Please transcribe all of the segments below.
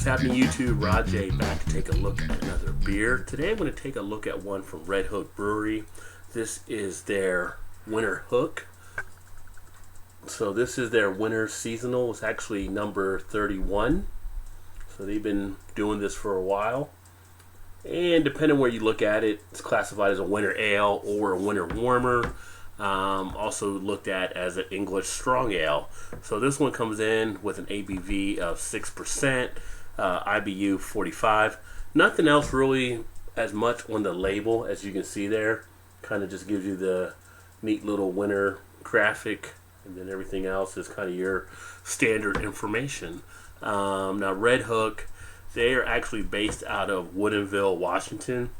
What's happening, YouTube? Rod J back to take a look at another beer. Today I'm going to take a look at one from Redhook Brewery. This is their Winterhook. So this is their winter seasonal. It's actually number 31. So they've been doing this for a while. And depending where you look at it, it's classified as a winter ale or a winter warmer. Also looked at as an English strong ale. So this one comes in with an ABV of 6%, IBU 45. Nothing else really as much on the label as you can see there. Kind of just gives you the neat little winter graphic, and then everything else is kind of your standard information. Now Redhook, they are actually based out of Woodinville, Washington.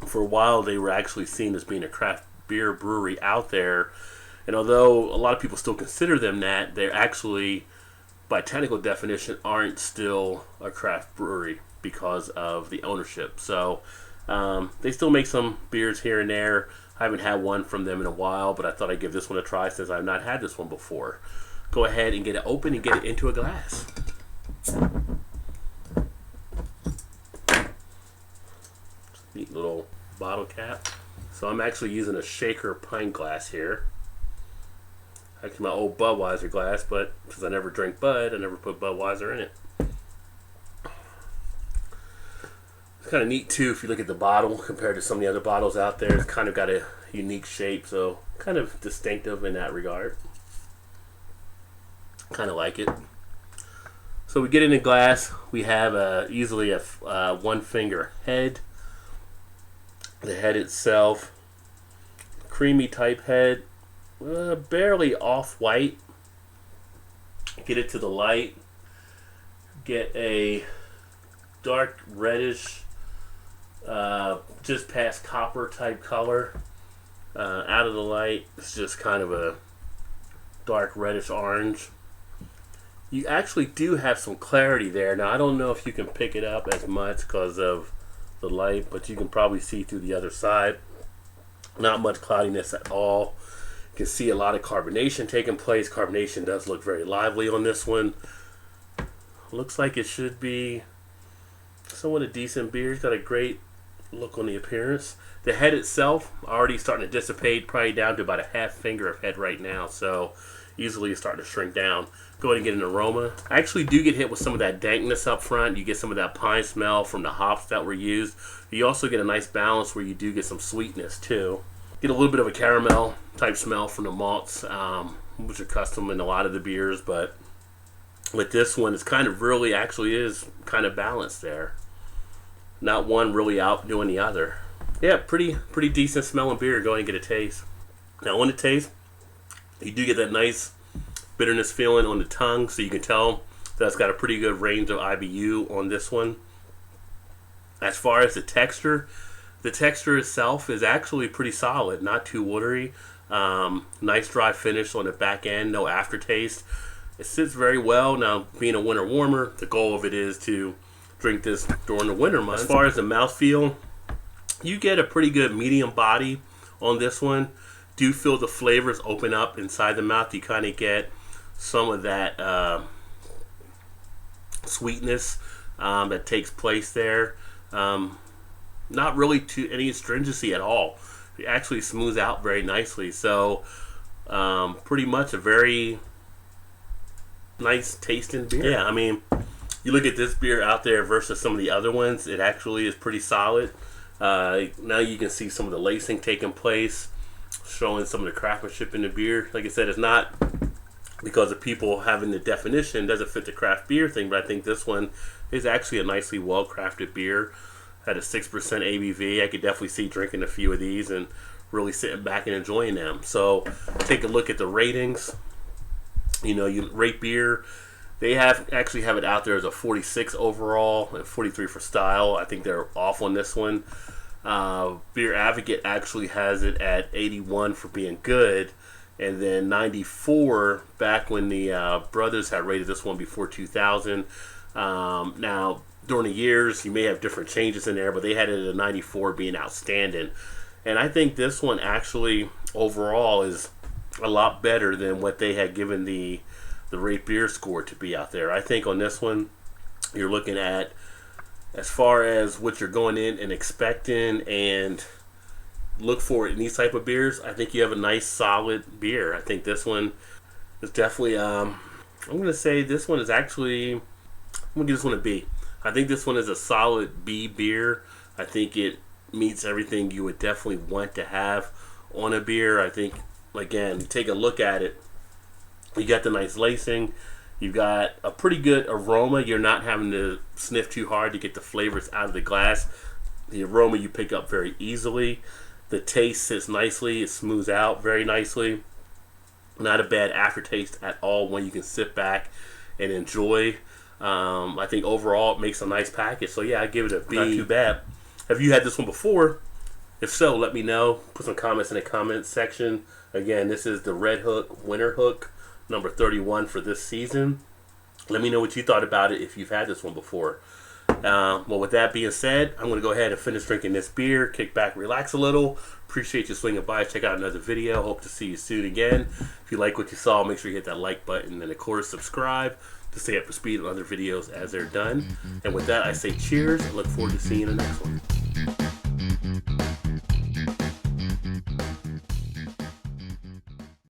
For a while they were actually seen as being a craft beer brewery out there, and although a lot of people still consider them that, they're actually, by technical definition, aren't still a craft brewery because of the ownership. So they still make some beers here and there. I haven't had one from them in a while, but I thought I'd give this one a try since I've not had this one before. Go ahead and get it open and get it into a glass. Neat little bottle cap. So I'm actually using a shaker pint glass here. Actually my old Budweiser glass, but because I never drink Bud, I never put Budweiser in it. It's kind of neat too if you look at the bottle compared to some of the other bottles out there. It's kind of got a unique shape, so kind of distinctive in that regard. Kind of like it. So we get it in a glass. We have easily a one finger head. The head itself, creamy type head, barely off-white. Get it to the light. Get a dark reddish, just past copper type color. Out of the light, it's just kind of a dark reddish orange. You actually do have some clarity there. Now I don't know if you can pick it up as much because of the light, but you can probably see through the other side. Not much cloudiness at all. You can see a lot of carbonation taking place. Carbonation does look very lively on this one. Looks like it should be somewhat a decent beer. It's got a great look on the appearance. The head itself already starting to dissipate, probably down to about a half finger of head right now, so easily it's starting to shrink down. Go ahead and get an aroma. I actually do get hit with some of that dankness up front. You get some of that pine smell from the hops that were used. You also get a nice balance where you do get some sweetness too. Get a little bit of a caramel type smell from the malts, which are custom in a lot of the beers, but with this one, it's kind of really actually is kind of balanced there. Not one really outdoing the other. Yeah, pretty decent smelling beer. Go ahead and get a taste. Now on the taste, you do get that nice bitterness feeling on the tongue, so you can tell that's got a pretty good range of IBU on this one. As far as the texture itself is actually pretty solid, not too watery. Nice dry finish on the back end, no aftertaste. It sits very well. Now, being a winter warmer, the goal of it is to drink this during the winter months. As far as the mouthfeel, you get a pretty good medium body on this one. Do feel the flavors open up inside the mouth. You kind of get some of that sweetness that takes place there. Not really to any astringency at all. It actually smooths out very nicely. So pretty much a very nice tasting beer. Yeah, I mean, you look at this beer out there versus some of the other ones, it actually is pretty solid. Now you can see some of the lacing taking place, showing some of the craftsmanship in the beer. Like I said, it's not because of people having the definition, doesn't fit the craft beer thing, but I think this one is actually a nicely well-crafted beer. Had a 6% ABV. I could definitely see drinking a few of these and really sitting back and enjoying them. So take a look at the ratings. You know, you rate beer. They actually have it out there as a 46 overall and 43 for style. I think they're off on this one. Beer Advocate actually has it at 81 for being good, and then 94 back when the brothers had rated this one before 2000. Now, during the years, you may have different changes in there, but they had it at a 94 being outstanding. And I think this one actually overall is a lot better than what they had given the rate beer score to be out there. I think on this one, you're looking at as far as what you're going in and expecting and look for in these type of beers, I think you have a nice solid beer. I think this one is definitely, I'm going to say this one is actually, I'm going to give this one a B. I think this one is a solid B beer. I think it meets everything you would definitely want to have on a beer. I think, again, take a look at it. You got the nice lacing. You've got a pretty good aroma. You're not having to sniff too hard to get the flavors out of the glass. The aroma you pick up very easily. The taste sits nicely. It smooths out very nicely. Not a bad aftertaste at all when you can sit back and enjoy. I think overall it makes a nice package. So yeah, I give it a B. Not too bad. Have you had this one before? If so, let me know. Put some comments in the comments section. Again, this is the Redhook Winterhook, number 31 for this season. Let me know what you thought about it if you've had this one before. Well, with that being said, I'm going to go ahead and finish drinking this beer, kick back, relax a little. Appreciate you swinging by. Check out another video. Hope to see you soon again. If you like what you saw, make sure you hit that like button and, of course, subscribe to stay up to speed on other videos as they're done. And with that, I say cheers and look forward to seeing you in the next one.